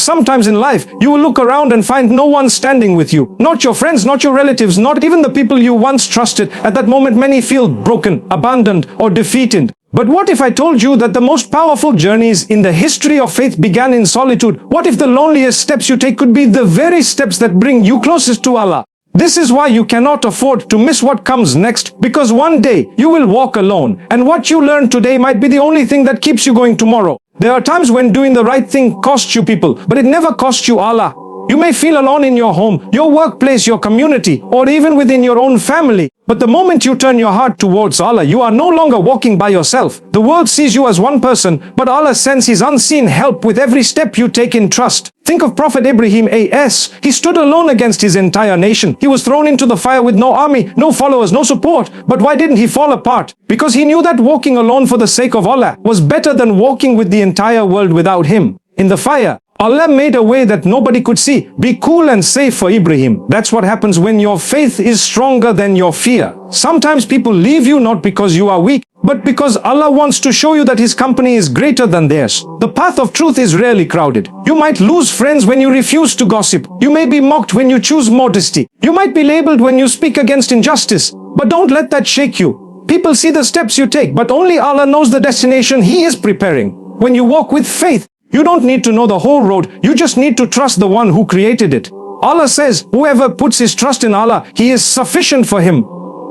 Sometimes in life, you will look around and find no one standing with you. Not your friends, not your relatives, not even the people you once trusted. At that moment, many feel broken, abandoned, or defeated. But what if I told you that the most powerful journeys in the history of faith began in solitude? What if the loneliest steps you take could be the very steps that bring you closest to Allah? This is why you cannot afford to miss what comes next, because one day you will walk alone, and what you learn today might be the only thing that keeps you going tomorrow. There are times when doing the right thing costs you people, but it never costs you Allah. You may feel alone in your home, your workplace, your community, or even within your own family. But the moment you turn your heart towards Allah, you are no longer walking by yourself. The world sees you as one person, but Allah sends His unseen help with every step you take in trust. Think of Prophet Ibrahim A.S. He stood alone against his entire nation. He was thrown into the fire with no army, no followers, no support. But why didn't he fall apart? Because he knew that walking alone for the sake of Allah was better than walking with the entire world without Him. In the fire, Allah made a way that nobody could see. Be cool and safe for Ibrahim. That's what happens when your faith is stronger than your fear. Sometimes people leave you not because you are weak, but because Allah wants to show you that His company is greater than theirs. The path of truth is rarely crowded. You might lose friends when you refuse to gossip. You may be mocked when you choose modesty. You might be labeled when you speak against injustice. But don't let that shake you. People see the steps you take, but only Allah knows the destination He is preparing. When you walk with faith, you don't need to know the whole road, you just need to trust the one who created it. Allah says, whoever puts his trust in Allah, He is sufficient for him.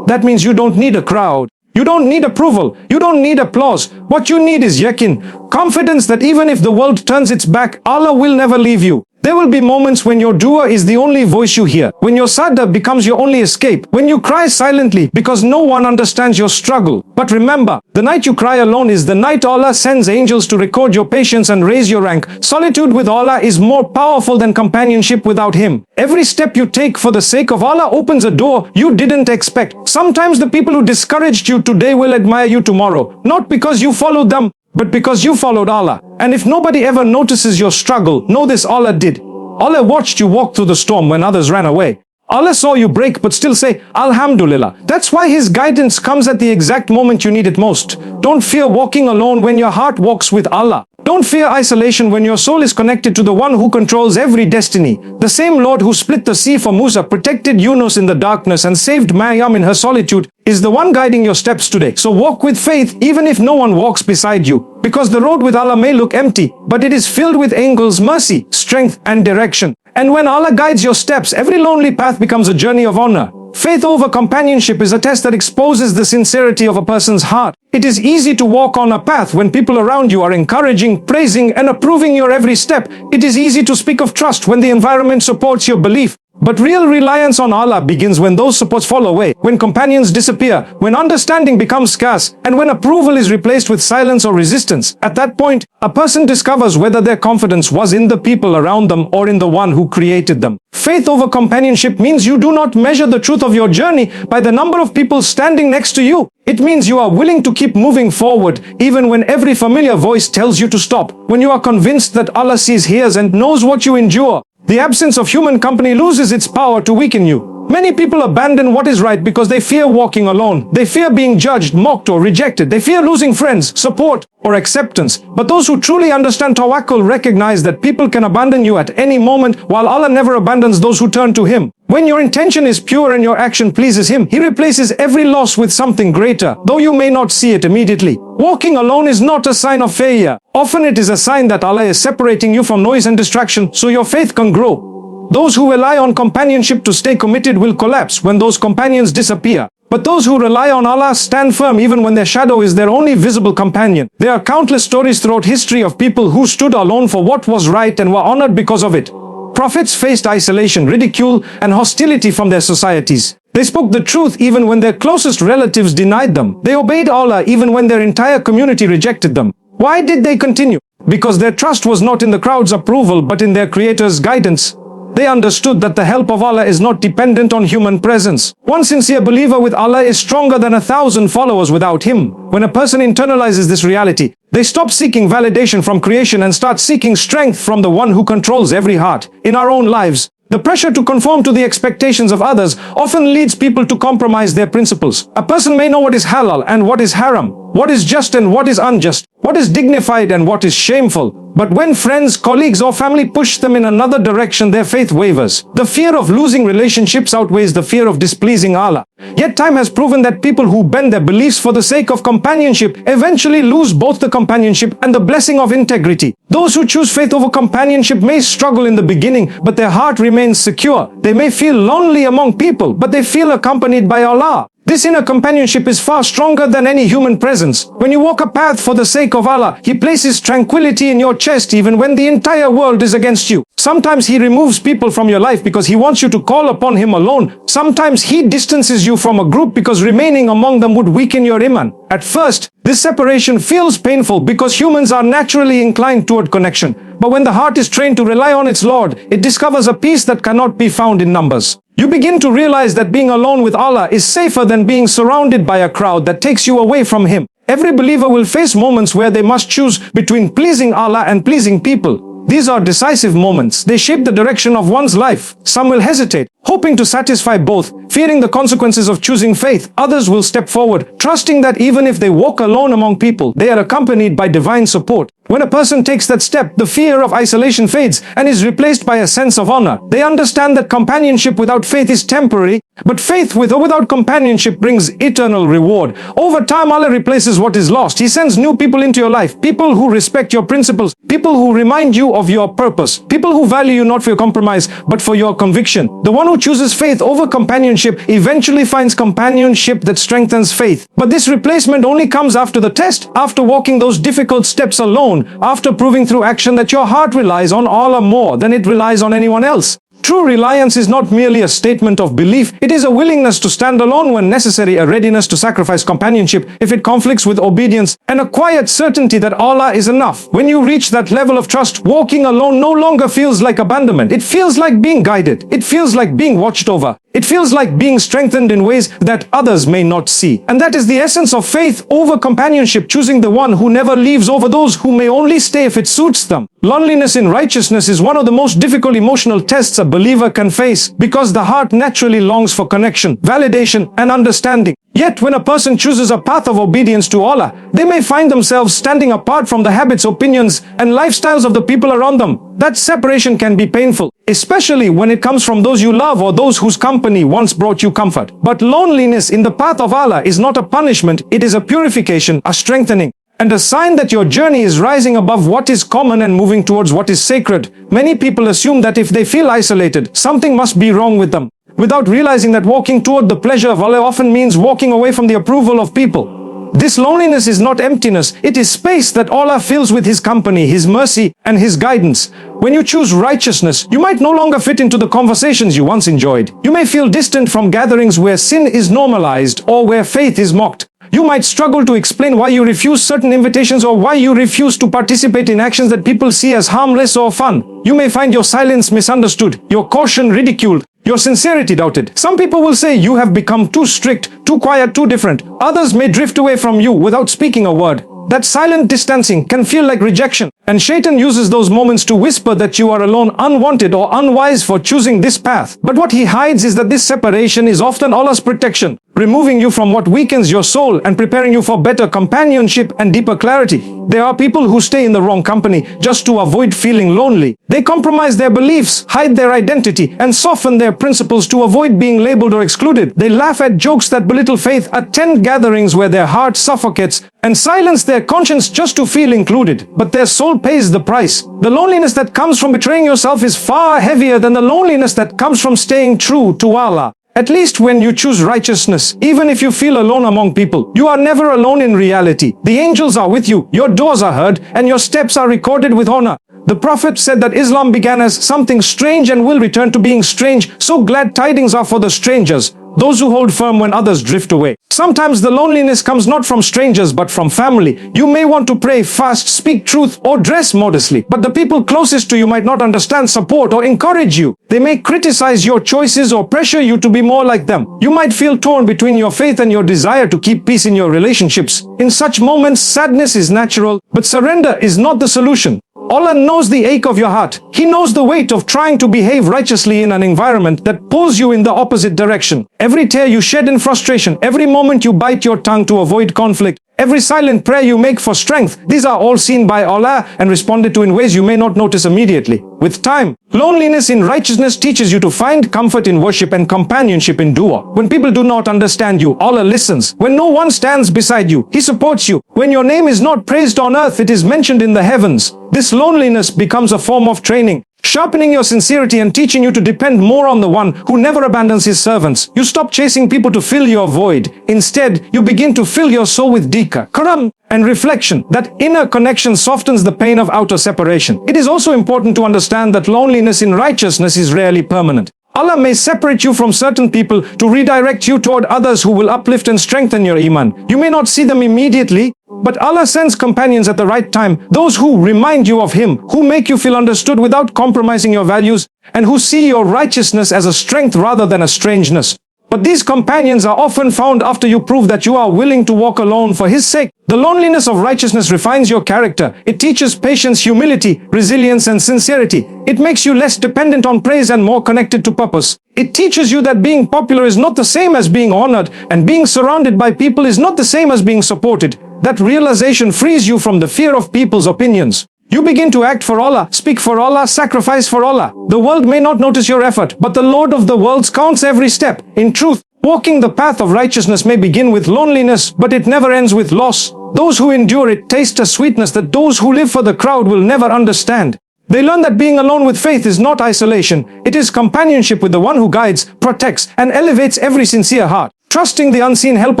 That means you don't need a crowd. You don't need approval. You don't need applause. What you need is yaqeen, confidence that even if the world turns its back, Allah will never leave you. There will be moments when your dua is the only voice you hear, when your sadr becomes your only escape, when you cry silently because no one understands your struggle. But remember, the night you cry alone is the night Allah sends angels to record your patience and raise your rank. Solitude with Allah is more powerful than companionship without Him. Every step you take for the sake of Allah opens a door you didn't expect. Sometimes the people who discouraged you today will admire you tomorrow, not because you followed them, but because you followed Allah. And if nobody ever notices your struggle, know this: Allah did. Allah watched you walk through the storm when others ran away. Allah saw you break but still say, Alhamdulillah. That's why His guidance comes at the exact moment you need it most. Don't fear walking alone when your heart walks with Allah. Don't fear isolation when your soul is connected to the one who controls every destiny. The same Lord who split the sea for Musa, protected Yunus in the darkness, and saved Maryam in her solitude, is the one guiding your steps today. So walk with faith even if no one walks beside you. Because the road with Allah may look empty, but it is filled with angels, mercy, strength, and direction. And when Allah guides your steps, every lonely path becomes a journey of honor. Faith over companionship is a test that exposes the sincerity of a person's heart. It is easy to walk on a path when people around you are encouraging, praising, and approving your every step. It is easy to speak of trust when the environment supports your belief. But real reliance on Allah begins when those supports fall away, when companions disappear, when understanding becomes scarce, and when approval is replaced with silence or resistance. At that point, a person discovers whether their confidence was in the people around them or in the one who created them. Faith over companionship means you do not measure the truth of your journey by the number of people standing next to you. It means you are willing to keep moving forward, even when every familiar voice tells you to stop. When you are convinced that Allah sees, hears, and knows what you endure. The absence of human company loses its power to weaken you. Many people abandon what is right because they fear walking alone. They fear being judged, mocked, or rejected. They fear losing friends, support, or acceptance. But those who truly understand Tawakkul recognize that people can abandon you at any moment, while Allah never abandons those who turn to Him. When your intention is pure and your action pleases Him, He replaces every loss with something greater, though you may not see it immediately. Walking alone is not a sign of failure. Often it is a sign that Allah is separating you from noise and distraction so your faith can grow. Those who rely on companionship to stay committed will collapse when those companions disappear. But those who rely on Allah stand firm even when their shadow is their only visible companion. There are countless stories throughout history of people who stood alone for what was right and were honored because of it. Prophets faced isolation, ridicule, and hostility from their societies. They spoke the truth even when their closest relatives denied them. They obeyed Allah even when their entire community rejected them. Why did they continue? Because their trust was not in the crowd's approval but in their Creator's guidance. They understood that the help of Allah is not dependent on human presence. One sincere believer with Allah is stronger than 1,000 followers without Him. When a person internalizes this reality, they stop seeking validation from creation and start seeking strength from the one who controls every heart. In our own lives, the pressure to conform to the expectations of others often leads people to compromise their principles. A person may know what is halal and what is haram, what is just and what is unjust, what is dignified and what is shameful. But when friends, colleagues or family push them in another direction, their faith wavers. The fear of losing relationships outweighs the fear of displeasing Allah. Yet time has proven that people who bend their beliefs for the sake of companionship eventually lose both the companionship and the blessing of integrity. Those who choose faith over companionship may struggle in the beginning, but their heart remains secure. They may feel lonely among people, but they feel accompanied by Allah. This inner companionship is far stronger than any human presence. When you walk a path for the sake of Allah, He places tranquility in your chest even when the entire world is against you. Sometimes He removes people from your life because He wants you to call upon Him alone. Sometimes He distances you from a group because remaining among them would weaken your iman. At first, this separation feels painful because humans are naturally inclined toward connection. But when the heart is trained to rely on its Lord, it discovers a peace that cannot be found in numbers. You begin to realize that being alone with Allah is safer than being surrounded by a crowd that takes you away from Him. Every believer will face moments where they must choose between pleasing Allah and pleasing people. These are decisive moments. They shape the direction of one's life. Some will hesitate, hoping to satisfy both, fearing the consequences of choosing faith. Others will step forward, trusting that even if they walk alone among people, they are accompanied by divine support. When a person takes that step, the fear of isolation fades and is replaced by a sense of honor. They understand that companionship without faith is temporary, but faith with or without companionship brings eternal reward. Over time, Allah replaces what is lost. He sends new people into your life, people who respect your principles, people who remind you of your purpose, people who value you not for your compromise, but for your conviction. The one who chooses faith over companionship eventually finds companionship that strengthens faith. But this replacement only comes after the test, after walking those difficult steps alone, after proving through action that your heart relies on Allah more than it relies on anyone else. True reliance is not merely a statement of belief, it is a willingness to stand alone when necessary, a readiness to sacrifice companionship if it conflicts with obedience, and a quiet certainty that Allah is enough. When you reach that level of trust, walking alone no longer feels like abandonment. It feels like being guided. It feels like being watched over. It feels like being strengthened in ways that others may not see. And that is the essence of faith over companionship, choosing the one who never leaves over those who may only stay if it suits them. Loneliness in righteousness is one of the most difficult emotional tests a believer can face because the heart naturally longs for connection, validation, and understanding. Yet when a person chooses a path of obedience to Allah, they may find themselves standing apart from the habits, opinions, and lifestyles of the people around them. That separation can be painful, especially when it comes from those you love or those whose company once brought you comfort. But loneliness in the path of Allah is not a punishment, it is a purification, a strengthening, and a sign that your journey is rising above what is common and moving towards what is sacred. Many people assume that if they feel isolated, something must be wrong with them, without realizing that walking toward the pleasure of Allah often means walking away from the approval of people. This loneliness is not emptiness, it is space that Allah fills with His company, His mercy, and His guidance. When you choose righteousness, you might no longer fit into the conversations you once enjoyed. You may feel distant from gatherings where sin is normalized or where faith is mocked. You might struggle to explain why you refuse certain invitations or why you refuse to participate in actions that people see as harmless or fun. You may find your silence misunderstood, your caution ridiculed, your sincerity doubted. Some people will say you have become too strict, too quiet, too different. Others may drift away from you without speaking a word. That silent distancing can feel like rejection, and Shaitan uses those moments to whisper that you are alone, unwanted, or unwise for choosing this path. But what he hides is that this separation is often Allah's protection, removing you from what weakens your soul and preparing you for better companionship and deeper clarity. There are people who stay in the wrong company just to avoid feeling lonely. They compromise their beliefs, hide their identity, and soften their principles to avoid being labeled or excluded. They laugh at jokes that belittle faith, attend gatherings where their heart suffocates, and silence their conscience just to feel included. But their soul pays the price. The loneliness that comes from betraying yourself is far heavier than the loneliness that comes from staying true to Allah. At least when you choose righteousness, even if you feel alone among people, you are never alone in reality. The angels are with you, your doors are heard, and your steps are recorded with honor. The Prophet said that Islam began as something strange and will return to being strange, so glad tidings are for the strangers, those who hold firm when others drift away. Sometimes the loneliness comes not from strangers but from family. You may want to pray, fast, speak truth, or dress modestly, but the people closest to you might not understand, support, or encourage you. They may criticize your choices or pressure you to be more like them. You might feel torn between your faith and your desire to keep peace in your relationships. In such moments, sadness is natural, but surrender is not the solution. Allah knows the ache of your heart. He knows the weight of trying to behave righteously in an environment that pulls you in the opposite direction. Every tear you shed in frustration, every moment you bite your tongue to avoid conflict, every silent prayer you make for strength, these are all seen by Allah and responded to in ways you may not notice immediately. With time, loneliness in righteousness teaches you to find comfort in worship and companionship in dua. When people do not understand you, Allah listens. When no one stands beside you, He supports you. When your name is not praised on earth, it is mentioned in the heavens. This loneliness becomes a form of training, sharpening your sincerity and teaching you to depend more on the one who never abandons his servants. You stop chasing people to fill your void. Instead, you begin to fill your soul with dhikr, karam, and reflection. That inner connection softens the pain of outer separation. It is also important to understand that loneliness in righteousness is rarely permanent. Allah may separate you from certain people to redirect you toward others who will uplift and strengthen your iman. You may not see them immediately, but Allah sends companions at the right time, those who remind you of Him, who make you feel understood without compromising your values, and who see your righteousness as a strength rather than a strangeness. But these companions are often found after you prove that you are willing to walk alone for His sake. The loneliness of righteousness refines your character. It teaches patience, humility, resilience, and sincerity. It makes you less dependent on praise and more connected to purpose. It teaches you that being popular is not the same as being honored, and being surrounded by people is not the same as being supported. That realization frees you from the fear of people's opinions. You begin to act for Allah, speak for Allah, sacrifice for Allah. The world may not notice your effort, but the Lord of the worlds counts every step. In truth, walking the path of righteousness may begin with loneliness, but it never ends with loss. Those who endure it taste a sweetness that those who live for the crowd will never understand. They learn that being alone with faith is not isolation. It is companionship with the one who guides, protects, and elevates every sincere heart. Trusting the unseen help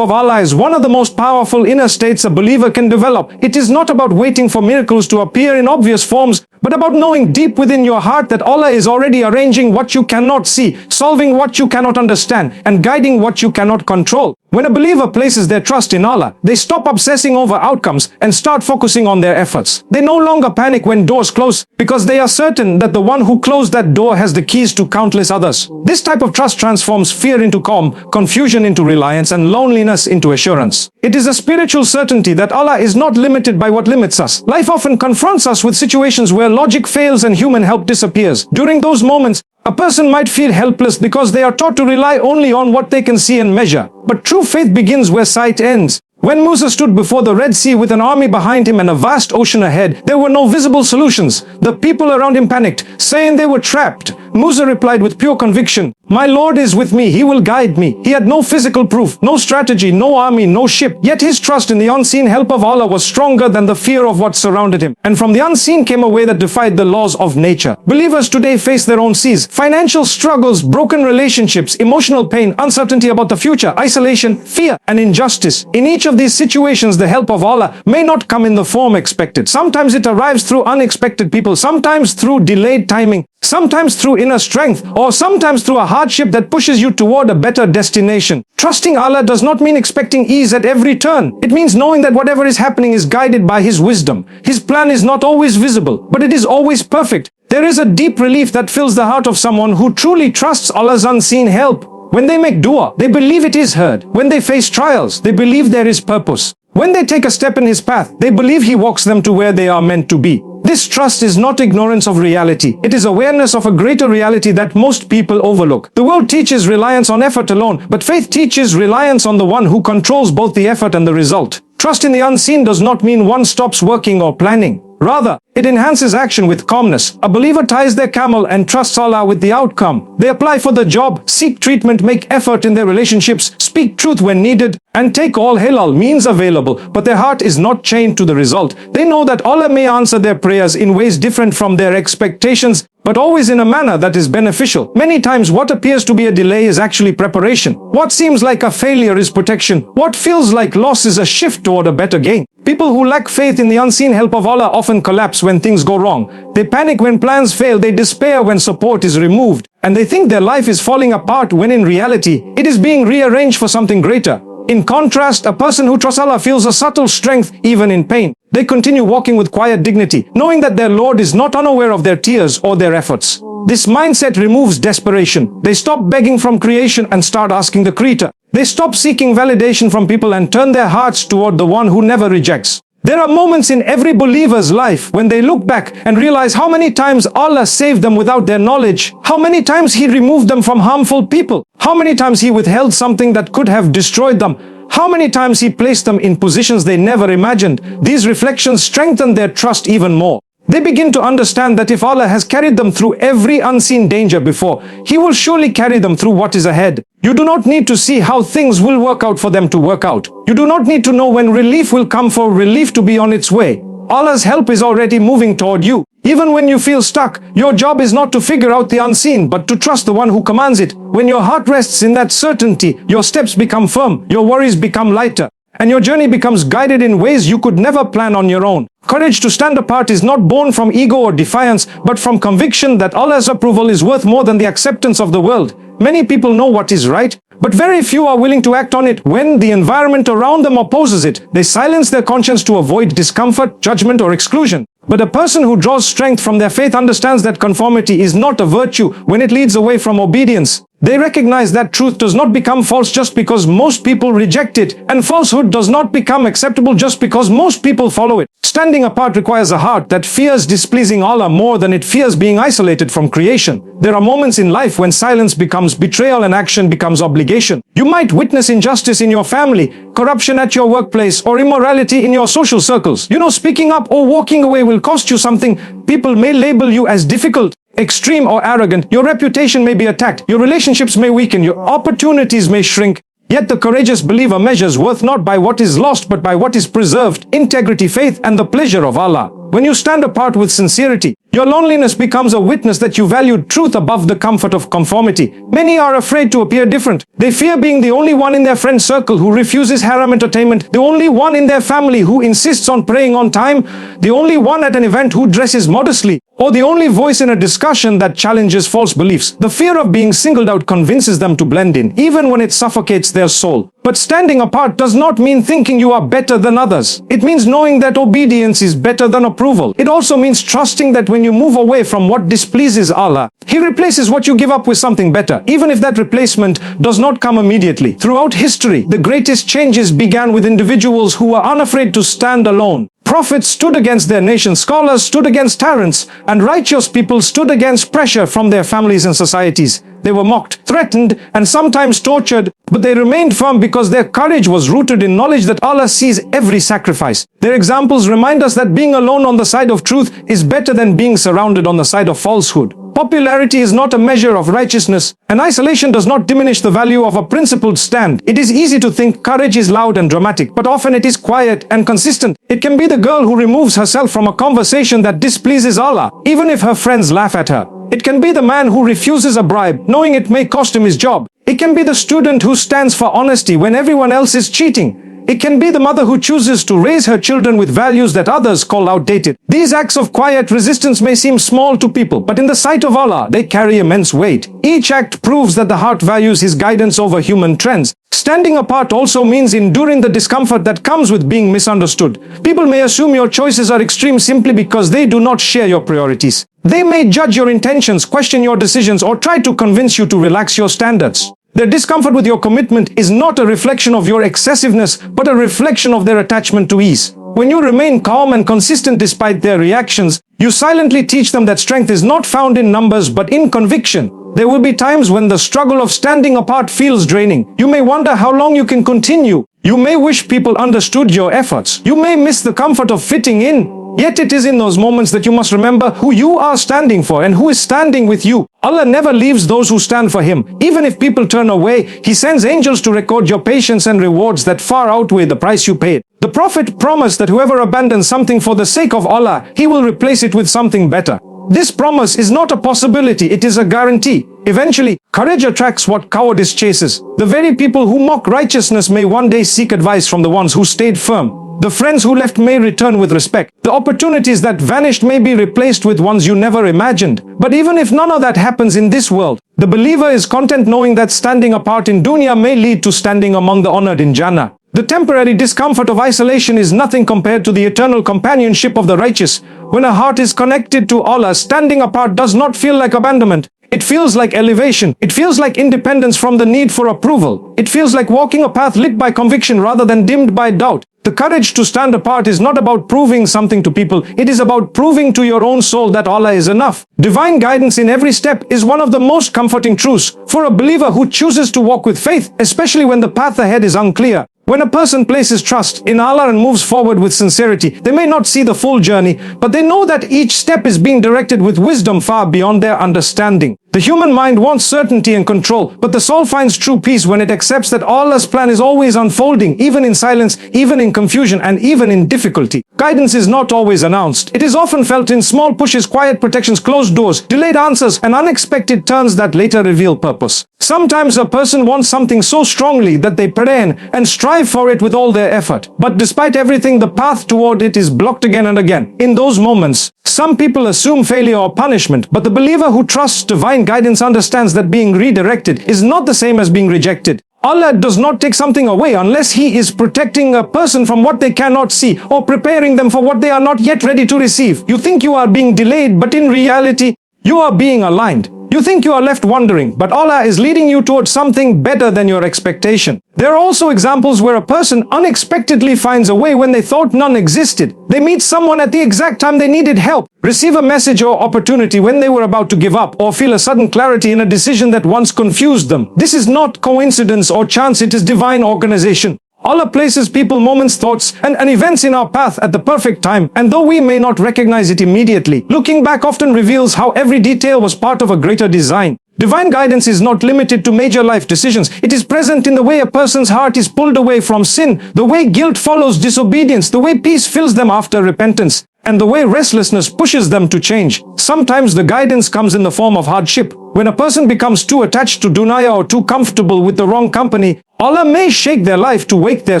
of Allah is one of the most powerful inner states a believer can develop. It is not about waiting for miracles to appear in obvious forms, but about knowing deep within your heart that Allah is already arranging what you cannot see, solving what you cannot understand, and guiding what you cannot control. When a believer places their trust in Allah, they stop obsessing over outcomes and start focusing on their efforts. They no longer panic when doors close because they are certain that the one who closed that door has the keys to countless others. This type of trust transforms fear into calm, confusion into reliance, and loneliness into assurance. It is a spiritual certainty that Allah is not limited by what limits us. Life often confronts us with situations where logic fails and human help disappears. During those moments, a person might feel helpless because they are taught to rely only on what they can see and measure. But true faith begins where sight ends. When Musa stood before the Red Sea with an army behind him and a vast ocean ahead, there were no visible solutions. The people around him panicked, saying they were trapped. Musa replied with pure conviction, "My Lord is with me, He will guide me." He had no physical proof, no strategy, no army, no ship. Yet his trust in the unseen help of Allah was stronger than the fear of what surrounded him. And from the unseen came a way that defied the laws of nature. Believers today face their own seas, financial struggles, broken relationships, emotional pain, uncertainty about the future, isolation, fear, and injustice. In each of these situations, the help of Allah may not come in the form expected. Sometimes it arrives through unexpected people, sometimes through delayed timing, sometimes through inner strength, or sometimes through a hardship that pushes you toward a better destination. Trusting Allah does not mean expecting ease at every turn. It means knowing that whatever is happening is guided by His wisdom. His plan is not always visible, but it is always perfect. There is a deep relief that fills the heart of someone who truly trusts Allah's unseen help. When they make dua, they believe it is heard. When they face trials, they believe there is purpose. When they take a step in His path, they believe He walks them to where they are meant to be. This trust is not ignorance of reality. It is awareness of a greater reality that most people overlook. The world teaches reliance on effort alone, but faith teaches reliance on the one who controls both the effort and the result. Trust in the unseen does not mean one stops working or planning. Rather, it enhances action with calmness. A believer ties their camel and trusts Allah with the outcome. They apply for the job, seek treatment, make effort in their relationships, speak truth when needed, and take all halal means available, but their heart is not chained to the result. They know that Allah may answer their prayers in ways different from their expectations, but always in a manner that is beneficial. Many times what appears to be a delay is actually preparation. What seems like a failure is protection. What feels like loss is a shift toward a better gain. People who lack faith in the unseen help of Allah often collapse when things go wrong. They panic when plans fail, they despair when support is removed, and they think their life is falling apart when in reality, it is being rearranged for something greater. In contrast, a person who trusts Allah feels a subtle strength even in pain. They continue walking with quiet dignity, knowing that their Lord is not unaware of their tears or their efforts. This mindset removes desperation. They stop begging from creation and start asking the Creator. They stop seeking validation from people and turn their hearts toward the one who never rejects. There are moments in every believer's life when they look back and realize how many times Allah saved them without their knowledge, how many times He removed them from harmful people, how many times He withheld something that could have destroyed them, How many times He placed them in positions they never imagined. These reflections strengthen their trust even more. They begin to understand that if Allah has carried them through every unseen danger before, He will surely carry them through what is ahead. You do not need to see how things will work out for them to work out. You do not need to know when relief will come for relief to be on its way. Allah's help is already moving toward you. Even when you feel stuck, your job is not to figure out the unseen, but to trust the one who commands it. When your heart rests in that certainty, your steps become firm, your worries become lighter, and your journey becomes guided in ways you could never plan on your own. Courage to stand apart is not born from ego or defiance, but from conviction that Allah's approval is worth more than the acceptance of the world. Many people know what is right, but very few are willing to act on it. When the environment around them opposes it, they silence their conscience to avoid discomfort, judgment, or exclusion. But a person who draws strength from their faith understands that conformity is not a virtue when it leads away from obedience. They recognize that truth does not become false just because most people reject it, and falsehood does not become acceptable just because most people follow it. Standing apart requires a heart that fears displeasing Allah more than it fears being isolated from creation. There are moments in life when silence becomes betrayal and action becomes obligation. You might witness injustice in your family, corruption at your workplace, or immorality in your social circles. Speaking up or walking away will cost you something. People may label you as difficult, extreme, or arrogant. Your reputation may be attacked. Your relationships may weaken. Your opportunities may shrink. Yet the courageous believer measures worth not by what is lost but by what is preserved, integrity, faith, and the pleasure of Allah. When you stand apart with sincerity, your loneliness becomes a witness that you valued truth above the comfort of conformity. Many are afraid to appear different. They fear being the only one in their friend circle who refuses haram entertainment, the only one in their family who insists on praying on time, the only one at an event who dresses modestly, or the only voice in a discussion that challenges false beliefs. The fear of being singled out convinces them to blend in, even when it suffocates their soul. But standing apart does not mean thinking you are better than others. It means knowing that obedience is better than approval. It also means trusting that when you move away from what displeases Allah, He replaces what you give up with something better, even if that replacement does not come immediately. Throughout history, the greatest changes began with individuals who were unafraid to stand alone. Prophets stood against their nation, scholars stood against tyrants, and righteous people stood against pressure from their families and societies. They were mocked, threatened, and sometimes tortured, but they remained firm because their courage was rooted in knowledge that Allah sees every sacrifice. Their examples remind us that being alone on the side of truth is better than being surrounded on the side of falsehood. Popularity is not a measure of righteousness, and isolation does not diminish the value of a principled stand. It is easy to think courage is loud and dramatic, but often it is quiet and consistent. It can be the girl who removes herself from a conversation that displeases Allah, even if her friends laugh at her. It can be the man who refuses a bribe, knowing it may cost him his job. It can be the student who stands for honesty when everyone else is cheating. It can be the mother who chooses to raise her children with values that others call outdated. These acts of quiet resistance may seem small to people, but in the sight of Allah, they carry immense weight. Each act proves that the heart values His guidance over human trends. Standing apart also means enduring the discomfort that comes with being misunderstood. People may assume your choices are extreme simply because they do not share your priorities. They may judge your intentions, question your decisions, or try to convince you to relax your standards. Their discomfort with your commitment is not a reflection of your excessiveness, but a reflection of their attachment to ease. When you remain calm and consistent despite their reactions, you silently teach them that strength is not found in numbers but in conviction. There will be times when the struggle of standing apart feels draining. You may wonder how long you can continue. You may wish people understood your efforts. You may miss the comfort of fitting in. Yet it is in those moments that you must remember who you are standing for and who is standing with you. Allah never leaves those who stand for Him. Even if people turn away, He sends angels to record your patience and rewards that far outweigh the price you paid. The Prophet promised that whoever abandons something for the sake of Allah, He will replace it with something better. This promise is not a possibility, it is a guarantee. Eventually, courage attracts what cowardice chases. The very people who mock righteousness may one day seek advice from the ones who stayed firm. The friends who left may return with respect. The opportunities that vanished may be replaced with ones you never imagined. But even if none of that happens in this world, the believer is content knowing that standing apart in dunya may lead to standing among the honored in Jannah. The temporary discomfort of isolation is nothing compared to the eternal companionship of the righteous. When a heart is connected to Allah, standing apart does not feel like abandonment. It feels like elevation. It feels like independence from the need for approval. It feels like walking a path lit by conviction rather than dimmed by doubt. The courage to stand apart is not about proving something to people. It is about proving to your own soul that Allah is enough. Divine guidance in every step is one of the most comforting truths for a believer who chooses to walk with faith, especially when the path ahead is unclear. When a person places trust in Allah and moves forward with sincerity, they may not see the full journey, but they know that each step is being directed with wisdom far beyond their understanding. The human mind wants certainty and control, but the soul finds true peace when it accepts that Allah's plan is always unfolding, even in silence, even in confusion, and even in difficulty. Guidance is not always announced. It is often felt in small pushes, quiet protections, closed doors, delayed answers, and unexpected turns that later reveal purpose. Sometimes a person wants something so strongly that they pray and strive for it with all their effort. But despite everything, the path toward it is blocked again and again. In those moments, some people assume failure or punishment, but the believer who trusts divine guidance understands that being redirected is not the same as being rejected. Allah does not take something away unless He is protecting a person from what they cannot see or preparing them for what they are not yet ready to receive. You think you are being delayed, but in reality, you are being aligned. You think you are left wondering, but Allah is leading you towards something better than your expectation. There are also examples where a person unexpectedly finds a way when they thought none existed. They meet someone at the exact time they needed help, receive a message or opportunity when they were about to give up, or feel a sudden clarity in a decision that once confused them. This is not coincidence or chance, it is divine organization. Allah places people, moments, thoughts, and events in our path at the perfect time, and though we may not recognize it immediately, looking back often reveals how every detail was part of a greater design. Divine guidance is not limited to major life decisions. It is present in the way a person's heart is pulled away from sin, the way guilt follows disobedience, the way peace fills them after repentance, and the way restlessness pushes them to change. Sometimes the guidance comes in the form of hardship. When a person becomes too attached to dunya or too comfortable with the wrong company, Allah may shake their life to wake their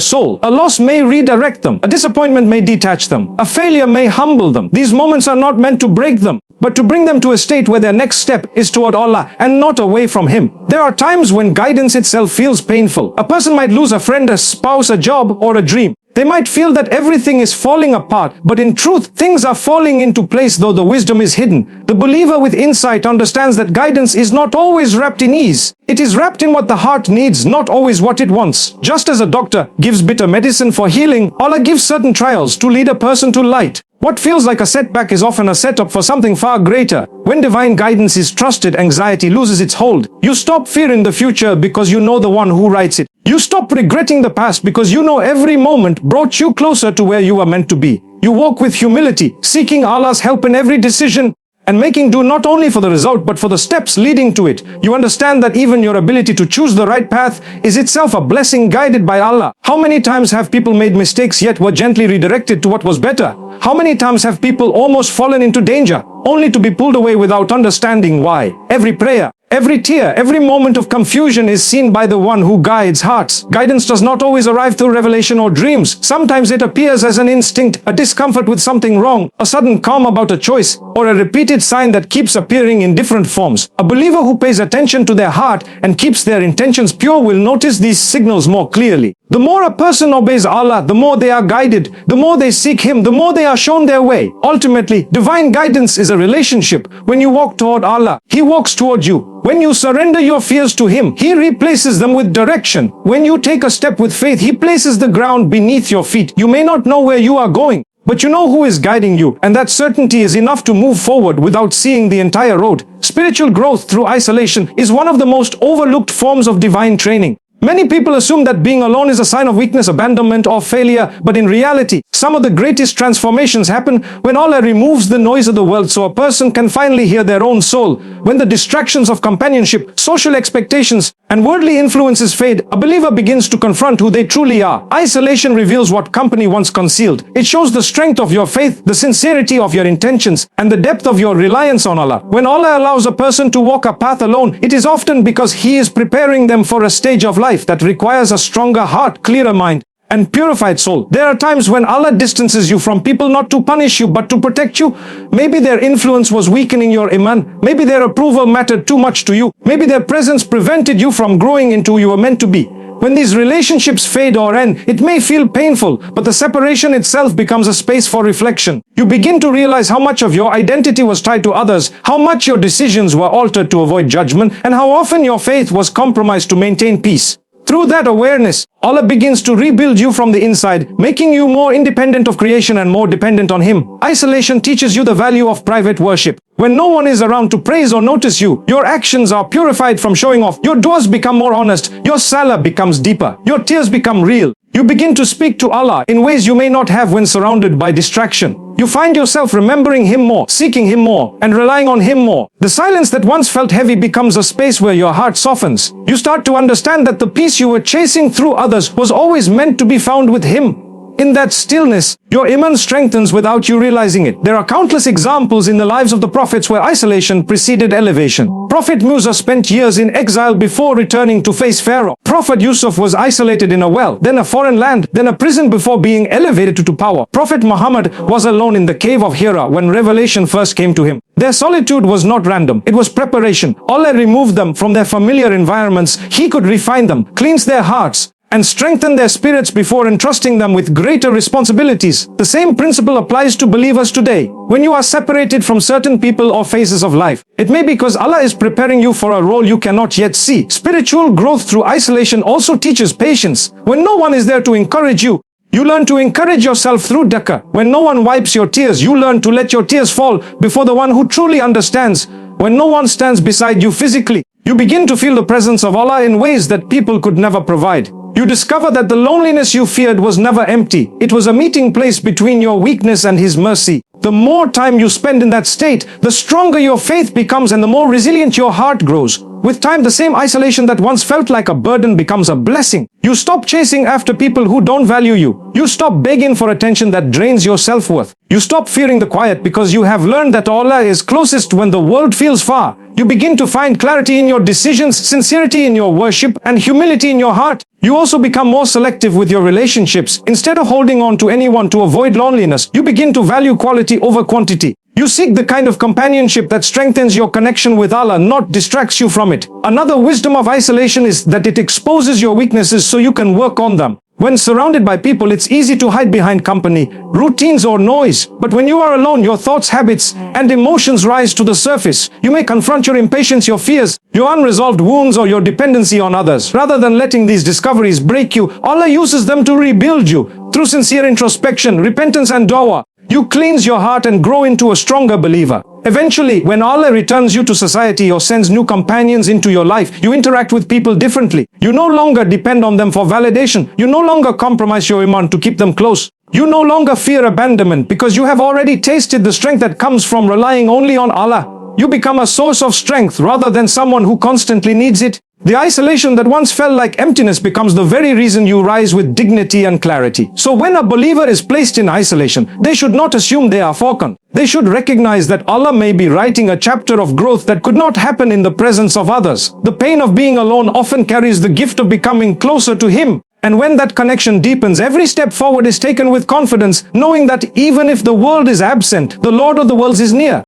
soul. A loss may redirect them. A disappointment may detach them. A failure may humble them. These moments are not meant to break them, but to bring them to a state where their next step is toward Allah and not away from Him. There are times when guidance itself feels painful. A person might lose a friend, a spouse, a job, or a dream. They might feel that everything is falling apart, but in truth, things are falling into place though the wisdom is hidden. The believer with insight understands that guidance is not always wrapped in ease. It is wrapped in what the heart needs, not always what it wants. Just as a doctor gives bitter medicine for healing, Allah gives certain trials to lead a person to light. What feels like a setback is often a setup for something far greater. When divine guidance is trusted, anxiety loses its hold. You stop fearing the future because you know the one who writes it. You stop regretting the past because you know every moment brought you closer to where you are meant to be. You walk with humility, seeking Allah's help in every decision, and making do not only for the result but for the steps leading to it. You understand that even your ability to choose the right path is itself a blessing guided by Allah. How many times have people made mistakes yet were gently redirected to what was better? How many times have people almost fallen into danger only to be pulled away without understanding why? Every prayer, every tear, every moment of confusion is seen by the one who guides hearts. Guidance does not always arrive through revelation or dreams. Sometimes it appears as an instinct, a discomfort with something wrong, a sudden calm about a choice, or a repeated sign that keeps appearing in different forms. A believer who pays attention to their heart and keeps their intentions pure will notice these signals more clearly. The more a person obeys Allah, the more they are guided. The more they seek Him, the more they are shown their way. Ultimately, divine guidance is a relationship. When you walk toward Allah, He walks toward you. When you surrender your fears to Him, He replaces them with direction. When you take a step with faith, He places the ground beneath your feet. You may not know where you are going, but you know who is guiding you, and that certainty is enough to move forward without seeing the entire road. Spiritual growth through isolation is one of the most overlooked forms of divine training. Many people assume that being alone is a sign of weakness, abandonment, or failure, but in reality, some of the greatest transformations happen when Allah removes the noise of the world so a person can finally hear their own soul. When the distractions of companionship, social expectations, and worldly influences fade, a believer begins to confront who they truly are. Isolation reveals what company once concealed. It shows the strength of your faith, the sincerity of your intentions, and the depth of your reliance on Allah. When Allah allows a person to walk a path alone, it is often because He is preparing them for a stage of life that requires a stronger heart, clearer mind, and purified soul. There are times when Allah distances you from people not to punish you but to protect you. Maybe their influence was weakening your iman. Maybe their approval mattered too much to you. Maybe their presence prevented you from growing into who you were meant to be. When these relationships fade or end, it may feel painful, but the separation itself becomes a space for reflection. You begin to realize how much of your identity was tied to others, how much your decisions were altered to avoid judgment, and how often your faith was compromised to maintain peace. Through that awareness, Allah begins to rebuild you from the inside, making you more independent of creation and more dependent on Him. Isolation teaches you the value of private worship. When no one is around to praise or notice you, your actions are purified from showing off. Your du'as become more honest. Your salah becomes deeper. Your tears become real. You begin to speak to Allah in ways you may not have when surrounded by distraction. You find yourself remembering Him more, seeking Him more, and relying on Him more. The silence that once felt heavy becomes a space where your heart softens. You start to understand that the peace you were chasing through others was always meant to be found with Him. In that stillness, your iman strengthens without you realizing it. There are countless examples in the lives of the prophets where isolation preceded elevation. Prophet Musa spent years in exile before returning to face Pharaoh. Prophet Yusuf was isolated in a well, then a foreign land, then a prison before being elevated to power. Prophet Muhammad was alone in the cave of Hira when revelation first came to him. Their solitude was not random, it was preparation. Allah removed them from their familiar environments. He could refine them, cleanse their hearts, and strengthen their spirits before entrusting them with greater responsibilities. The same principle applies to believers today. When you are separated from certain people or phases of life, it may be because Allah is preparing you for a role you cannot yet see. Spiritual growth through isolation also teaches patience. When no one is there to encourage you, you learn to encourage yourself through daka. When no one wipes your tears, you learn to let your tears fall before the one who truly understands. When no one stands beside you physically, you begin to feel the presence of Allah in ways that people could never provide. You discover that the loneliness you feared was never empty. It was a meeting place between your weakness and His mercy. The more time you spend in that state, the stronger your faith becomes and the more resilient your heart grows. With time, the same isolation that once felt like a burden becomes a blessing. You stop chasing after people who don't value you. You stop begging for attention that drains your self-worth. You stop fearing the quiet because you have learned that Allah is closest when the world feels far. You begin to find clarity in your decisions, sincerity in your worship, and humility in your heart. You also become more selective with your relationships. Instead of holding on to anyone to avoid loneliness, you begin to value quality over quantity. You seek the kind of companionship that strengthens your connection with Allah, not distracts you from it. Another wisdom of isolation is that it exposes your weaknesses so you can work on them. When surrounded by people, it's easy to hide behind company, routines or noise. But when you are alone, your thoughts, habits, and emotions rise to the surface. You may confront your impatience, your fears, your unresolved wounds, or your dependency on others. Rather than letting these discoveries break you, Allah uses them to rebuild you. Through sincere introspection, repentance and dawah, you cleanse your heart and grow into a stronger believer. Eventually, when Allah returns you to society or sends new companions into your life, you interact with people differently. You no longer depend on them for validation. You no longer compromise your iman to keep them close. You no longer fear abandonment because you have already tasted the strength that comes from relying only on Allah. You become a source of strength rather than someone who constantly needs it. The isolation that once felt like emptiness becomes the very reason you rise with dignity and clarity. So when a believer is placed in isolation, they should not assume they are forgotten. They should recognize that Allah may be writing a chapter of growth that could not happen in the presence of others. The pain of being alone often carries the gift of becoming closer to Him. And when that connection deepens, every step forward is taken with confidence, knowing that even if the world is absent, the Lord of the worlds is near.